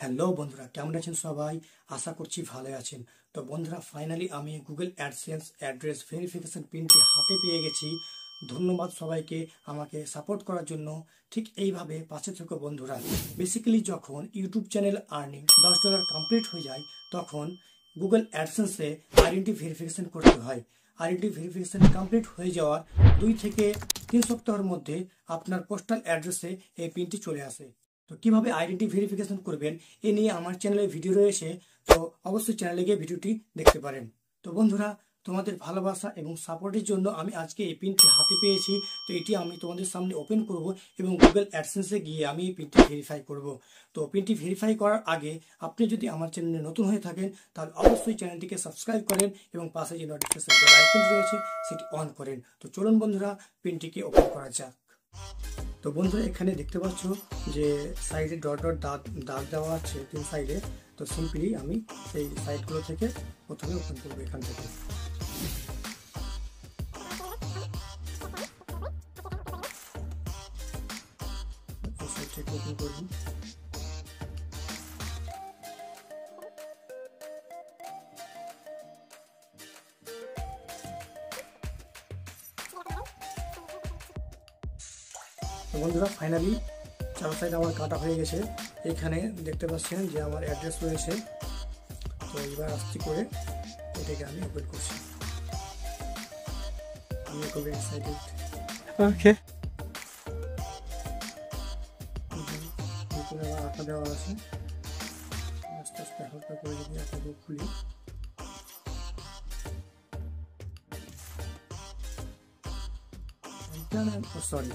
Hello বন্ধুরা, কেমন আছেন সবাই? আশা করছি ভালো আছেন। তো বন্ধুরা, ফাইনালি আমি গুগল অ্যাডসেন্স অ্যাড্রেস ভেরিফিকেশন পিনটি হাতে পেয়ে গেছি। ধন্যবাদ সবাইকে আমাকে সাপোর্ট করার জন্য। ঠিক এইভাবে পাশে থেকো বন্ধুরা। বেসিক্যালি যখন ইউটিউব চ্যানেল আর্নিং $10 কমপ্লিট হয়ে যায়, তখন গুগল অ্যাডসেন্সে আইডেন্টি ভেরিফিকেশন করতে হয়। আইডেন্টি ভেরিফিকেশন কমপ্লিট হয়ে যাওয়ার 2 থেকে 3 সপ্তাহের মধ্যে আপনার পোস্টাল অ্যাড্রেসে এই পিনটি চলে আসে। তো কিভাবে আইডেন্টি ভেরিফিকেশন করবেন এ নিয়ে আমার চ্যানেলে ভিডিও রয়েছে, তো অবশ্যই চ্যানেলে গিয়ে ভিডিওটি দেখতে পারেন। তো বন্ধুরা, তোমাদের ভালোবাসা এবং সাপোর্টের জন্য আমি আজকে এই পিনটি হাতে পেয়েছি। তো এটি আমি তোমাদের সামনে ওপেন করব এবং গুগল অ্যাডসেন্সে গিয়ে আমি এই পিনটি ভেরিফাই করব। তো পিনটি ভেরিফাই করার আগে আপনি যদি আমার চ্যানেলে নতুন হয়ে থাকেন তাহলে অবশ্যই চ্যানেলটিকে সাবস্ক্রাইব করেন এবং পাশে যে নোটিফিকেশন বেল আইকন রয়েছে সেটি অন করেন। তো চলুন বন্ধুরা, পিনটিকে ওপেন করা যাক। তো বন্ধুরা, এখানে দেখতে পাচ্ছ যে সাইডে ডট ডট দাগ দাগ দেওয়া আছে 3 সাইডে। তো সিম্পলি আমি এই সাইডগুলো থেকে প্রথমে ওপেন করবো এখান থেকে। এই সাইড থেকে ওপেন করবো। তো বন্ধুরা, ফাইনালি 4 সাইড আমার কাটা হয়ে গেছে। এখানে দেখতে পাচ্ছেন যে আমার অ্যাড্রেস রয়েছে। তো এবার আস্তে করে এটাকে আমি ওপেন করছি। আমি খুবই এক্সাইটেড। ওকে, ভিতরে আবার আটা দেওয়া আছে। আস্তে আস্তে হালকা করে যদি আটাকে খুলি, সরি,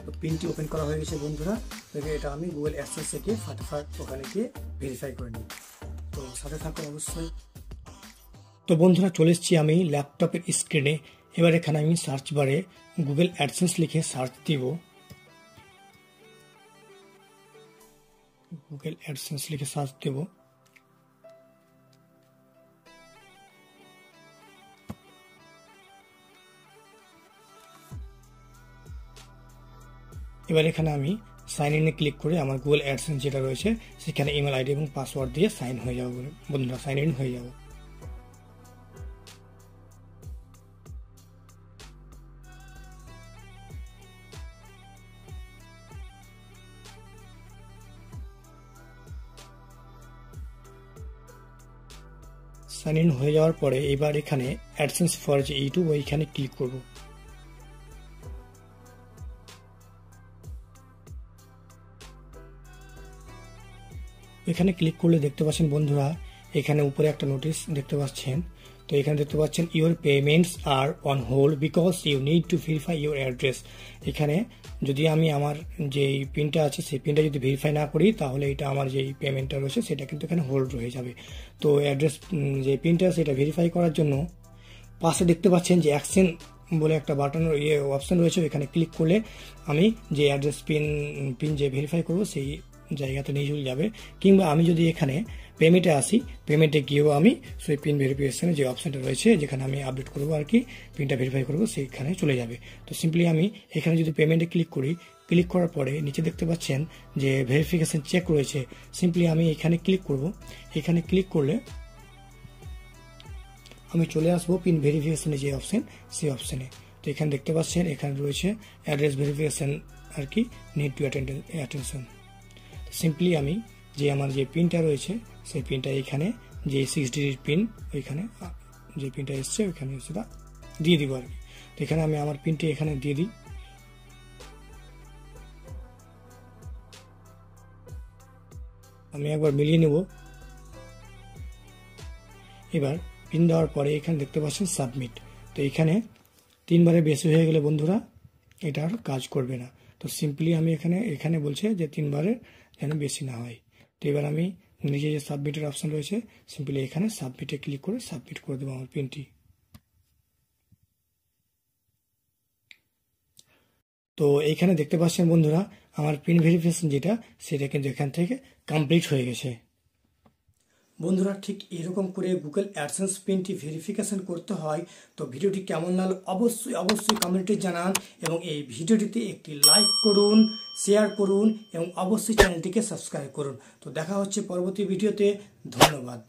তো পিনটি ওপেন করা হয়ে গেছে বন্ধুরা। এটা আমি গুগল অ্যাডসেন্স থেকে ফাটাফাট ওখানে গিয়ে ভেরিফাই করে নিই। তো সাথে থাকুন অবশ্যই। তো বন্ধুরা, চলে এসেছি আমি ল্যাপটপের স্ক্রিনে। এবার এখানে আমি সার্চ বারে গুগল অ্যাডসেন্স লিখে সার্চ দিব। গুগল অ্যাডসেন্স লিখে সার্চ দেব। এবার এখানে আমি সাইন ইনে ক্লিক করে আমার গুগল অ্যাডসেন্স যেটা রয়েছে সেখানে ইমেল আইডি এবং পাসওয়ার্ড দিয়ে সাইন হয়ে যাবো বন্ধুরা, সাইন ইন হয়ে যাবো। সাইন ইন হয়ে যাওয়ার পরে এবার এখানে অ্যাডসেন্স ফর যে ইউটিউব ওইখানে ক্লিক করব। এখানে ক্লিক করলে দেখতে পাচ্ছেন বন্ধুরা, এখানে উপরে একটা নোটিশ দেখতে পাচ্ছেন। তো এখানে দেখতে পাচ্ছেন your payments are on hold because you need to verify your address. এখানে যদি আমি আমার যে পিনটা আছে সেই পিনটা যদি ভেরিফাই না করি তাহলে এটা আমার যে পেমেন্টটা রয়েছে সেটা কিন্তু এখানে হোল্ড রয়ে যাবে। তো অ্যাড্রেস যে পিনটা সেটা ভেরিফাই করার জন্য পাশে দেখতে পাচ্ছেন যে অ্যাকশন বলে একটা বাটন অপশন রয়েছে। এখানে ক্লিক করলে আমি যে অ্যাড্রেস পিন যে ভেরিফাই করব সেই জায়গাতে নিয়ে চলে যাবে। কিংবা আমি যদি এখানে পেমেন্টে আসি, পেমেন্টে গিয়েও আমি সেই পিন ভেরিফিকেশনের যে অপশনটা রয়েছে যেখানে আমি আপডেট করবো আর কি পিনটা ভেরিফাই করবো সেইখানে চলে যাবে। তো সিম্পলি আমি এখানে যদি পেমেন্টে ক্লিক করি, ক্লিক করার পরে নিচে দেখতে পাচ্ছেন যে ভেরিফিকেশন চেক রয়েছে। সিম্পলি আমি এখানে ক্লিক করব। এখানে ক্লিক করলে আমি চলে আসবো পিন ভেরিফিকেশনের যে অপশন সেই অপশনে। তো এখানে দেখতে পাচ্ছেন এখানে রয়েছে অ্যাড্রেস ভেরিফিকেশন আর কি নিড টু অ্যাটেনশন। সিম্পলি আমি যে আমার যে পিনটা রয়েছে সেই পিনটা এখানে যে 6 ডিজিট পিন ওইখানে যে পিনটা এসছে ওইখানে সেটা দিয়ে দিব আর কি। তো এখানে আমি আমার পিনটি এখানে দিয়ে দিই। আমি একবার মিলিয়ে নেব। এবার পিন দেওয়ার পরে এখানে দেখতে পাচ্ছেন সাবমিট। তো এখানে 3 বারের বেশি হয়ে গেলে বন্ধুরা এটা আর কাজ করবে না। তো সিম্পলি আমি এখানে বলছে যে 3 বারের যেন বেশি না হয়। তো এবার আমি নিজে যে সাবমিটের অপশন রয়েছে সিম্পলি এখানে সাবমিটে ক্লিক করে সাবমিট করে দেবো আমার পিনটি। তো এইখানে দেখতে পাচ্ছেন বন্ধুরা আমার পিন ভেরিফিকেশন যেটা সেটা কিন্তু এখান থেকে কমপ্লিট হয়ে গেছে। বন্ধুরা ঠিক এরকম করে গুগল অ্যাডসেন্স পিনটি ভেরিফিকেশন করতে হয়। তো ভিডিওটি কেমন লাগলো অবশ্যই কমেন্টে জানান এবং এই ভিডিওটিতে একটি লাইক করুন, শেয়ার করুন এবং অবশ্যই চ্যানেলটিকে সাবস্ক্রাইব করুন। তো দেখা হচ্ছে পরবর্তী ভিডিওতে। ধন্যবাদ।